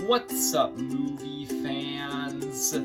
What's up, movie fans?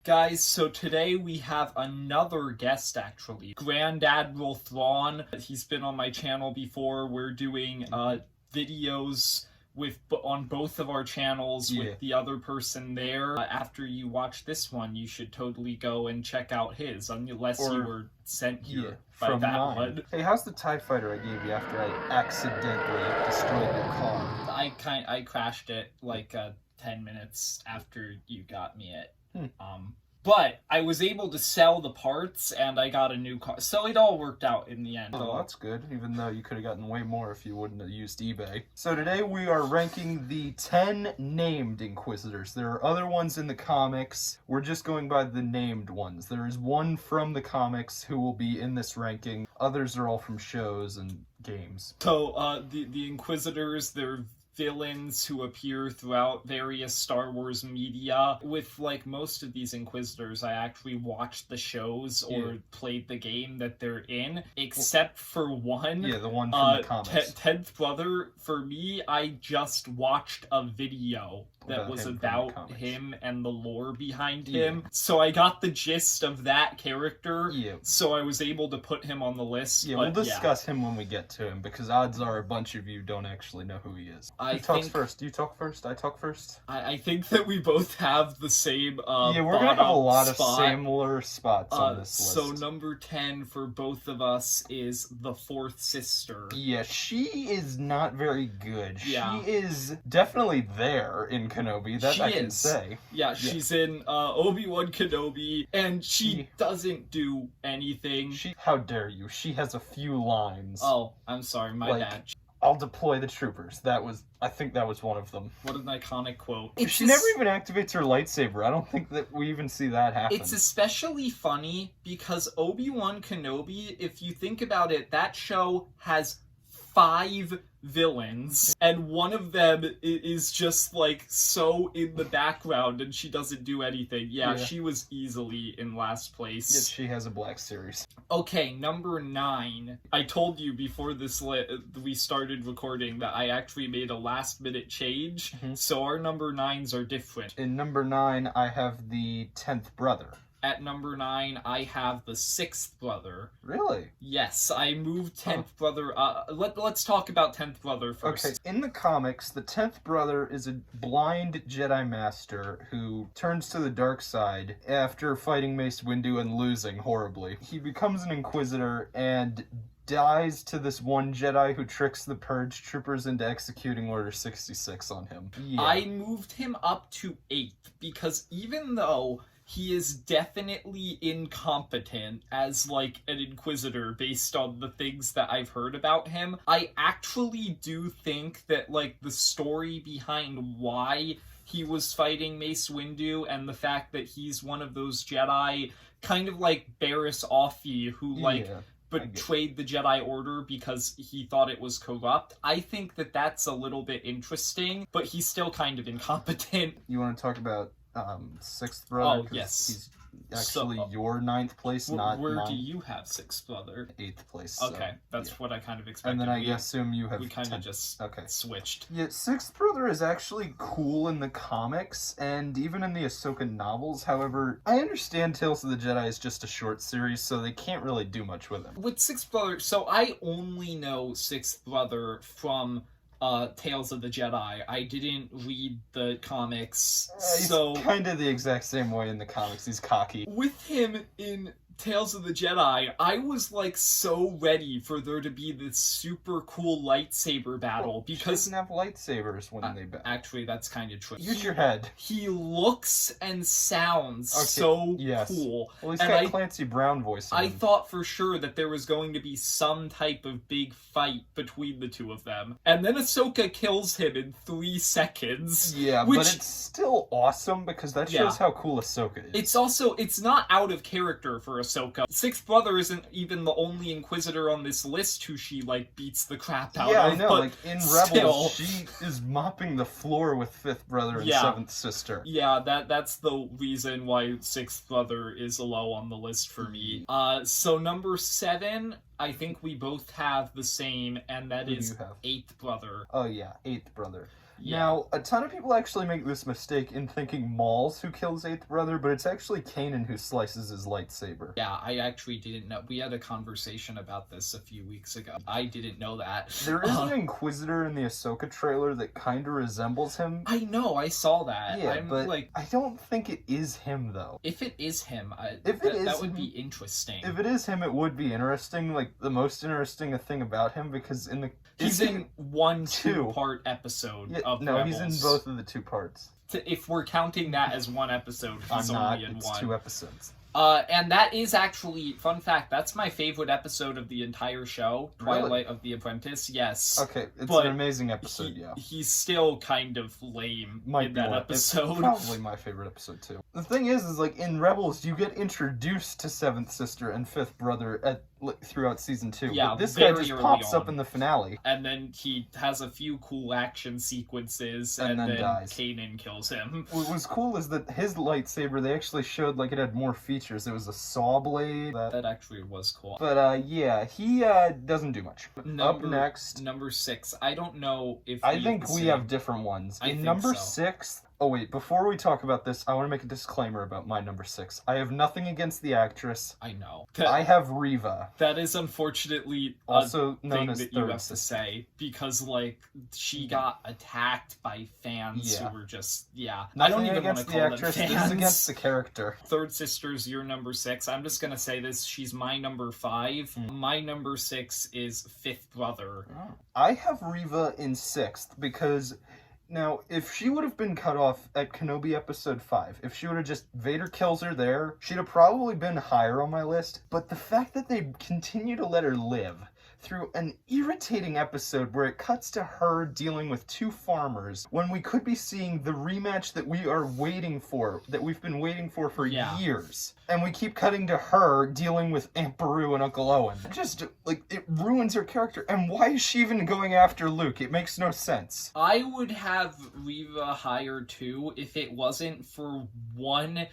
Guys, so today we have another guest, actually. Grand Admiral Thrawn. He's been on my channel before. We're doing videos on both of our channels with the other person there. After you watch this one, you should totally go and check out his, unless you were sent here by that one. Hey, how's the TIE fighter I gave you after I accidentally destroyed your car? I crashed it like 10 minutes after you got me it. But I was able to sell the parts, and I got a new car. So it all worked out in the end. Oh, that's good, even though you could have gotten way more if you wouldn't have used eBay. So today we are ranking the 10 named Inquisitors. There are other ones in the comics. We're just going by the named ones. There is one from the comics who will be in this ranking. Others are all from shows and games. So, the Inquisitors, they're villains who appear throughout various Star Wars media. With, like, most of these Inquisitors, I actually watched the shows or played the game that they're in, except for one. Yeah, the one from the comics. 10th Brother, for me, I just watched a video that was about him and the lore behind him. So I got the gist of that character, so I was able to put him on the list. Yeah, we'll discuss him when we get to him, because odds are a bunch of you don't actually know who he is. Who talks first? You talk first? I talk first? I think that we both have the same yeah, we're gonna have a lot of similar spots on this list. So number 10 for both of us is the fourth sister. Yeah, she is not very good. She is definitely there in Kenobi, that I can say. Yeah, she's in Obi-Wan Kenobi, and she doesn't do anything. How dare you? She has a few lines. Oh, I'm sorry, my bad. I'll deploy the troopers. I think that was one of them. What an iconic quote. She never even activates her lightsaber. I don't think that we even see that happen. It's especially funny because Obi-Wan Kenobi, if you think about it, that show has 5 villains, and one of them is just like so in the background and she doesn't do anything. She was easily in last place. Yeah, she has a black series. Okay, number 9. I told you before we started recording that I actually made a last minute change, so our number 9s are different. In number 9, I have the 10th brother. At number 9, I have the 6th brother. Really? Yes, I moved 10th brother. Let's talk about 10th brother first. Okay, in the comics, the 10th brother is a blind Jedi Master who turns to the dark side after fighting Mace Windu and losing horribly. He becomes an Inquisitor and dies to this one Jedi who tricks the Purge troopers into executing Order 66 on him. I moved him up to 8th because even though he is definitely incompetent as, like, an Inquisitor based on the things that I've heard about him, I actually do think that, like, the story behind why he was fighting Mace Windu and the fact that he's one of those Jedi, kind of like Barriss Offee, who, like, betrayed the Jedi Order because he thought it was corrupt. I think that that's a little bit interesting, but he's still kind of incompetent. You want to talk about 6th brother? Oh, yes. He's actually your 9th place, not where mine. do you have 6th brother? 8th place. Okay, that's what I kind of expected. And then I assume you have we kind of just switched. Yeah, 6th brother is actually cool in the comics and even in the Ahsoka novels. However, I understand Tales of the Jedi is just a short series, so they can't really do much with him. With 6th brother, so I only know 6th brother from Tales of the Jedi. I didn't read the comics, so he's kind of the exact same way in the comics. He's cocky. With him in Tales of the Jedi, I was, like, so ready for there to be this super cool lightsaber battle, because... He doesn't have lightsabers when they battle. Actually, that's kind of true. Use your head. He looks and sounds so cool. Well, he's got Clancy Brown voice. I thought for sure that there was going to be some type of big fight between the two of them. And then Ahsoka kills him in 3 seconds. Yeah, but it's still awesome because that shows how cool Ahsoka is. It's not out of character for Ahsoka. 6th brother isn't even the only Inquisitor on this list who she, like, beats the crap out of. Yeah, I know, like, in Rebels, she is mopping the floor with 5th brother and 7th sister. Yeah, that's the reason why 6th brother is low on the list for me. So number 7, I think we both have the same, and that Who do is you have? eighth brother. Oh yeah, eighth brother. Yeah. Now, a ton of people actually make this mistake in thinking Maul's who kills eighth brother, but it's actually Kanan who slices his lightsaber. Yeah, I actually didn't know. We had a conversation about this a few weeks ago. I didn't know that. There is an Inquisitor in the Ahsoka trailer that kind of resembles him. I know, I saw that. Yeah, I'm but like, I don't think it is him, though. if it is him, If that would be interesting. If it is him, it would be interesting. Like, the most interesting thing about him, because in the... He's in one two-part episode of No, Rebels. he's in both of the 2 parts. If we're counting that as one episode, he's I'm not. only in It's one. 2 episodes. And that is actually, fun fact, that's my favorite episode of the entire show, Twilight Really? of the Apprentice, yes. Okay, it's But an amazing episode, yeah. He's still kind of lame in that episode. It's probably my favorite episode, too. The thing is, like, in Rebels, you get introduced to 7th Sister and 5th Brother throughout Season 2. Yeah, but this guy very just early pops on. up in the finale. And then he has a few cool action sequences, and then dies. Kanan kills him. What was cool is that his lightsaber, they actually showed, like, it had more features. It was a saw blade. That actually was cool. But, yeah, he, doesn't do much. Up next... Number 6. I don't know if I think we have different ones. I In think number so. 6... Oh, wait, before we talk about this, I want to make a disclaimer about my number 6. I have nothing against the actress. I know. I have Reva. That is unfortunately Also a known thing as that you Third have to Sister. say, because, like, she got attacked by fans Yeah. who were just, yeah. Nothing I don't even want against to the call them actress. fans. This is against the character. Third Sister's your number 6. I'm just gonna say this. She's my number 5. My number 6 is Fifth Brother. I have Reva in 6th because... Now, if she would have been cut off at Kenobi Episode 5, if she would have just... Vader kills her there, she'd have probably been higher on my list. But the fact that they continue to let her live through an irritating episode where it cuts to her dealing with 2 farmers, when we could be seeing the rematch that we are waiting for, that we've been waiting for years. And we keep cutting to her dealing with Aunt Beru and Uncle Owen. Just, like, it ruins her character. And why is she even going after Luke? It makes no sense. I would have Reva higher too if it wasn't for one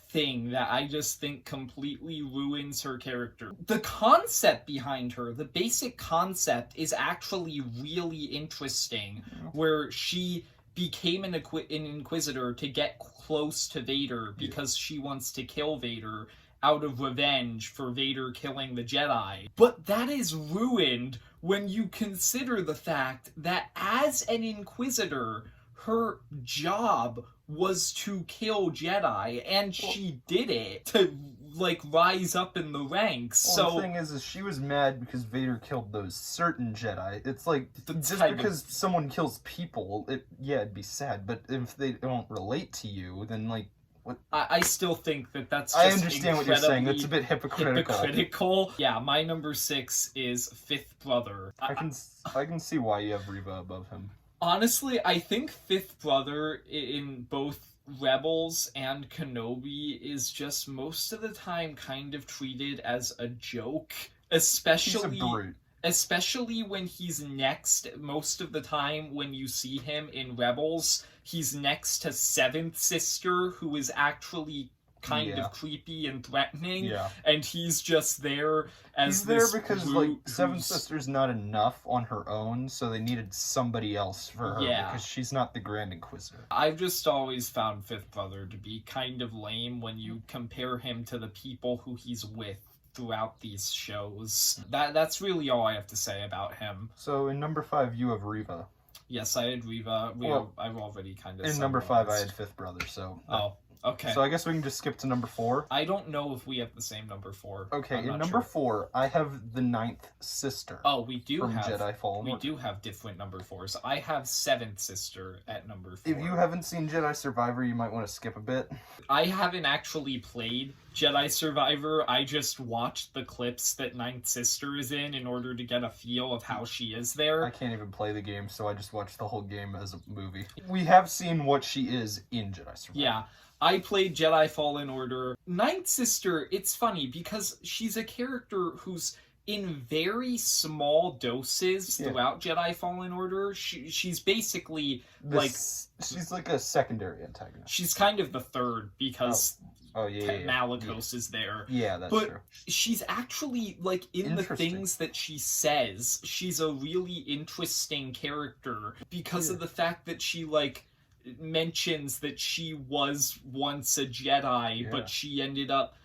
thing that I just think completely ruins her character. The concept behind her, the basic concept, is actually really interesting, where she became an Inquisitor to get close to Vader because she wants to kill Vader out of revenge for Vader killing the Jedi. But that is ruined when you consider the fact that as an Inquisitor, her job was to kill Jedi, and she did it to, like, rise up in the ranks. Well, the thing is she was mad because Vader killed those certain Jedi. It's like, just because someone kills people, it'd be sad, but if they don't relate to you, then, like, what? I still think that that's just I understand what you're saying. That's a bit hypocritical. Yeah, my number 6 is Fifth Brother. I can see why you have Reva above him. Honestly, I think Fifth Brother in both Rebels and Kenobi is just most of the time kind of treated as a joke, especially He's a brute. Especially when he's next, most of the time when you see him in Rebels, he's next to Seventh Sister, who is actually kind of creepy and threatening, and he's just there as he's there because, like, Seventh Sister's not enough on her own, so they needed somebody else for her, because she's not the Grand Inquisitor. I've just always found Fifth Brother to be kind of lame when you compare him to the people who he's with throughout these shows. That's really all I have to say about him. So in number 5, you have Reva. Yes, I had Reva. I've already kind of in number 5, I had Fifth Brother, so... Oh, okay. So I guess we can just skip to number 4. I don't know if we have the same number 4. Okay, in number 4, I have the 9th Sister. Oh, we do from have Jedi Fallen Order. We do have different number 4s. I have Seventh Sister at number 4. If you haven't seen Jedi Survivor, you might want to skip a bit. I haven't actually played Jedi Survivor. I just watched the clips that Ninth Sister is in order to get a feel of how she is there. I can't even play the game, so I just watched the whole game as a movie. We have seen what she is in Jedi Survivor. Yeah. I played Jedi Fallen Order. Ninth Sister, it's funny because she's a character who's in very small doses throughout Jedi Fallen Order. She's basically she's like a secondary antagonist. She's kind of the third because Malicos is there. Yeah, that's but true. She's actually, like, in the things that she says, she's a really interesting character because of the fact that she, like, mentions that she was once a Jedi, but she ended up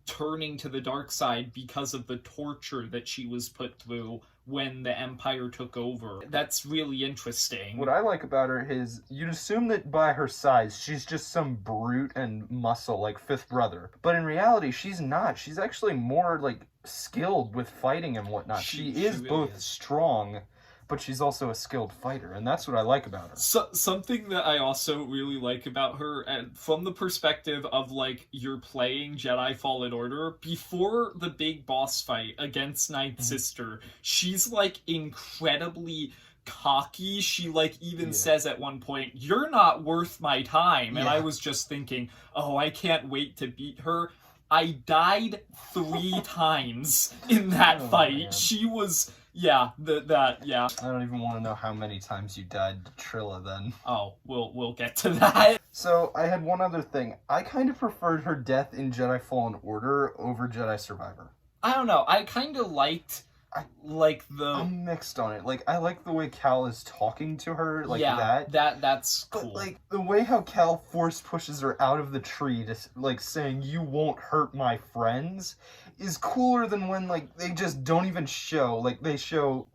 turning to the dark side because of the torture that she was put through when the Empire took over. That's really interesting. What I like about her is you'd assume that by her size, she's just some brute and muscle like Fifth Brother. But in reality, she's not. She's actually more, like, skilled with fighting and whatnot. She is really both strong, but she's also a skilled fighter, and that's what I like about her. So, something that I also really like about her, and from the perspective of, like, you're playing Jedi Fallen Order, before the big boss fight against Ninth Sister, she's, like, incredibly cocky. She, like, even says at one point, "You're not worth my time," and I was just thinking, oh, I can't wait to beat her. I died 3 times in that fight. Man. She was... I don't even want to know how many times you died to Trilla then. Oh, we'll get to that. So, I had one other thing. I kind of preferred her death in Jedi Fallen Order over Jedi Survivor. I don't know. I kind of liked, I'm mixed on it. Like, I like the way Cal is talking to her, like that's cool. But, like, the way how Cal force pushes her out of the tree to, like, saying, "You won't hurt my friends," is cooler than when, like, they just don't even show. Like, they show,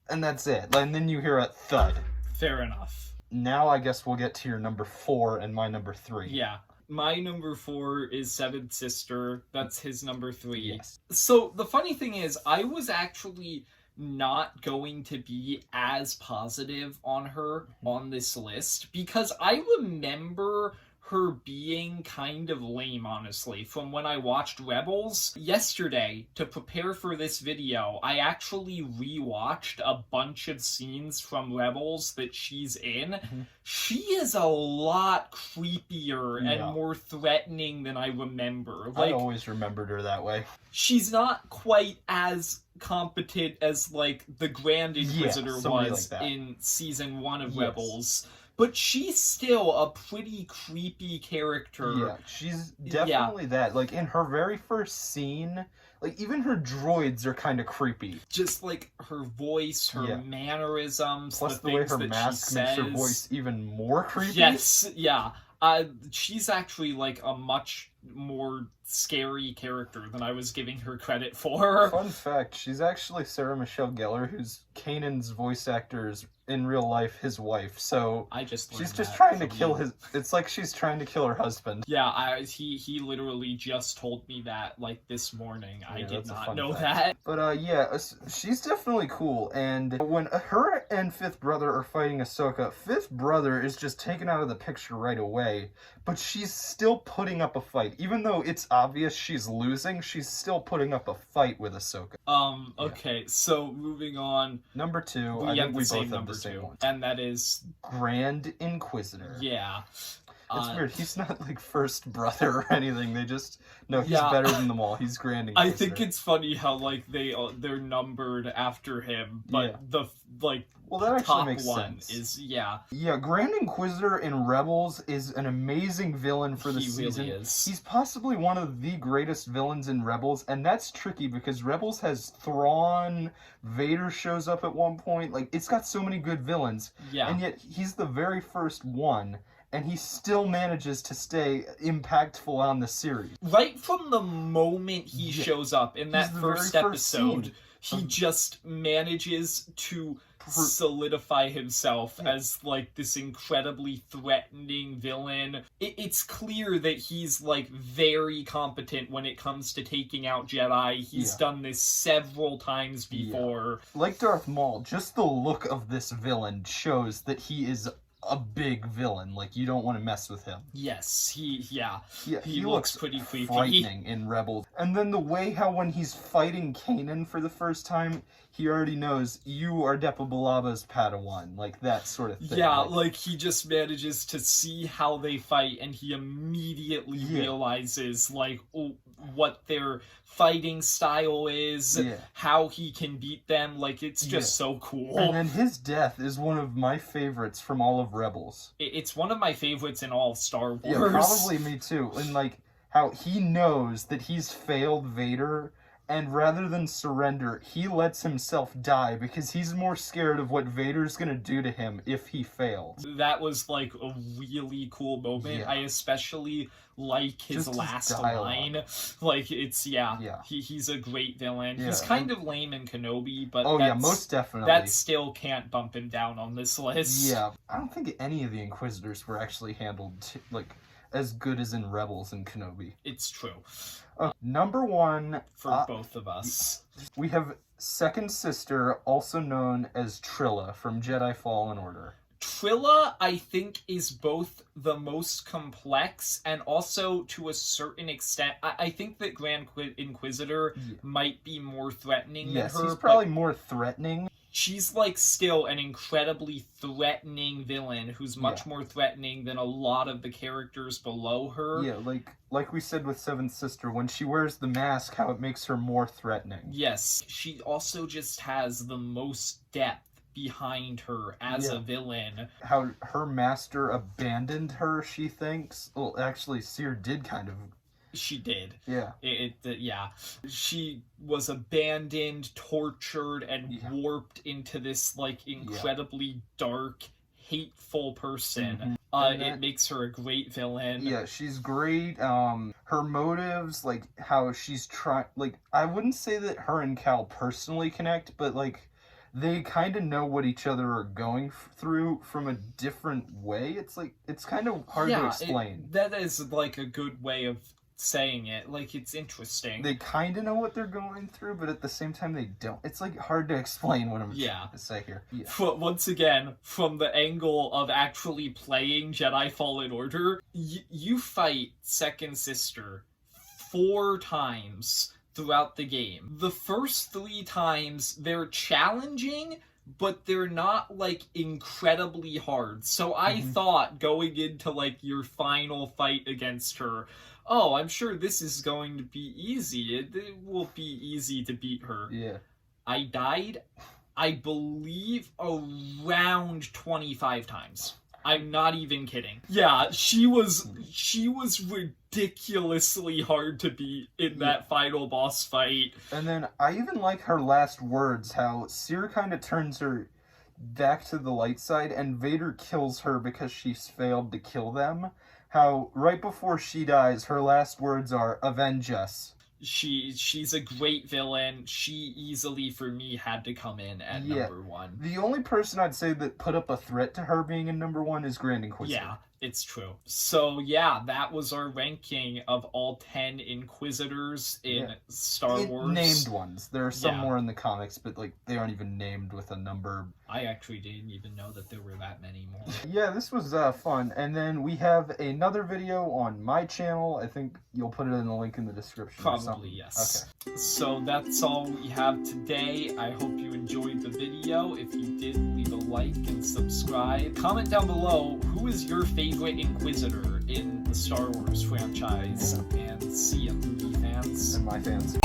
and that's it. And then you hear a thud. Fair enough. Now I guess we'll get to your number 4 and my number 3. Yeah. My number 4 is Seventh Sister. That's his number 3. Yes. So, the funny thing is, I was actually not going to be as positive on her on this list, because I remember her being kind of lame, honestly, from when I watched Rebels. Yesterday, to prepare for this video, I actually rewatched a bunch of scenes from Rebels that she's in. She is a lot creepier and more threatening than I remember. Like, I always remembered her that way. She's not quite as competent as, like, the Grand Inquisitor was in Season 1 of Rebels. But she's still a pretty creepy character. Yeah, she's definitely that. Like, in her very first scene, like, even her droids are kind of creepy. Just, like, her voice, her mannerisms, plus the way things her that mask she makes says. her voice even more creepy. Yes, yeah. She's actually, like, a much more scary character than I was giving her credit for. Fun fact, she's actually Sarah Michelle Gellar, who's Kanan's voice actor's, in real life, his wife. So she's just trying to kill his... It's like she's trying to kill her husband. Yeah, he literally just told me that, like, this morning. I did not know that. But, she's definitely cool. And when her and Fifth Brother are fighting Ahsoka, Fifth Brother is just taken out of the picture right away. But she's still putting up a fight. Even though it's obvious she's losing, she's still putting up a fight with Ahsoka. Okay, so moving on. Number 2, I think we both have the same one. And that is... Grand Inquisitor. Yeah. It's weird. He's not, like, First Brother or anything. They just... No, he's better than them all. He's Grand Inquisitor. I think it's funny how, like, they're numbered after him, but the, like... Well, that actually top makes one sense. Is Yeah, Grand Inquisitor in Rebels is an amazing villain for the season. Really is. He's possibly one of the greatest villains in Rebels, and that's tricky because Rebels has Thrawn, Vader shows up at one point. Like, it's got so many good villains. Yeah. And yet, he's the very first one, and he still manages to stay impactful on the series. Right from the moment he shows up in that first episode, he just manages to solidify himself as, like, this incredibly threatening villain. It's clear that he's, like, very competent when it comes to taking out Jedi. He's done this several times before. Like Darth Maul, just the look of this villain shows that he is a big villain. Like, you don't want to mess with him. Yes, he looks pretty creepy. Frightening in Rebels. And then the way how when he's fighting Kanan for the first time, he already knows you are Depa Bilaba's Padawan. Like, that sort of thing. Yeah, like he just manages to see how they fight, and he immediately realizes, like, oh, what their fighting style is, Yeah. how he can beat them. Like, it's just so cool. And then his death is one of my favorites from all of Rebels. It's one of my favorites in all of Star Wars. Yeah, probably me too. And like how he knows that he's failed Vader, and rather than surrender, he lets himself die because he's more scared of what Vader's gonna do to him if he failed. That was like a really cool moment. Yeah. I especially like his Just last his dialogue. line. Like, it's he's a great villain. Yeah. He's kind of lame in Kenobi, but Most definitely. that still can't bump him down on this list. Yeah, I don't think any of the Inquisitors were actually handled like as good as in Rebels and Kenobi. It's true. Number one For both of us. we have second sister, also known as Trilla from Jedi Fallen Order. Trilla, I think, is both the most complex and also, to a certain extent, I think that Grand Inquisitor might be more threatening than her. He's probably more threatening. She's, like, still an incredibly threatening villain who's much more threatening than a lot of the characters below her. Yeah, like we said with Seventh Sister, when she wears the mask, how it makes her more threatening. Yes, she also just has the most depth behind her as a villain. How her master abandoned her, she thinks. Well, actually, Seer did kind of. She did. Yeah. She was abandoned, tortured, and warped into this, like, incredibly dark, hateful person. It makes her a great villain. Yeah, she's great. Her motives, like, how she's trying... Like, I wouldn't say that her and Cal personally connect, but, like, they kind of know what each other are going through from a different way. It's, like, it's kind of hard to explain. That is, like, a good way of saying it. Like, it's interesting. They kind of know what they're going through, but at the same time they don't. It's like hard to explain what I'm trying to say here. Yeah. Once again, from the angle of actually playing Jedi Fallen Order, you fight Second Sister 4 times throughout the game. The first 3 times, they're challenging, but they're not, like, incredibly hard. So I thought, going into, like, your final fight against her, oh, I'm sure this is going to be easy. It will be easy to beat her. Yeah. I died, I believe, around 25 times. I'm not even kidding. Yeah, she was ridiculously hard to beat in that final boss fight. And then I even like her last words, how Seer kind of turns her back to the light side and Vader kills her because she's failed to kill them. How right before she dies, her last words are, "Avenge us." She's a great villain. She easily, for me, had to come in at number 1. The only person I'd say that put up a threat to her being in number 1 is Grand Inquisitor. Yeah, it's true. So, yeah, that was our ranking of all 10 Inquisitors in Star Wars. Named ones. There are some more in the comics, but, like, they aren't even named with a number. I actually didn't even know that there were that many more. Yeah, this was fun. And then we have another video on my channel. I think you'll put it in the link in the description. Probably, yes. Okay. So that's all we have today. I hope you enjoyed the video. If you did, leave a like and subscribe. Comment down below, who is your favorite Inquisitor in the Star Wars franchise? And see ya, movie fans. And my fans.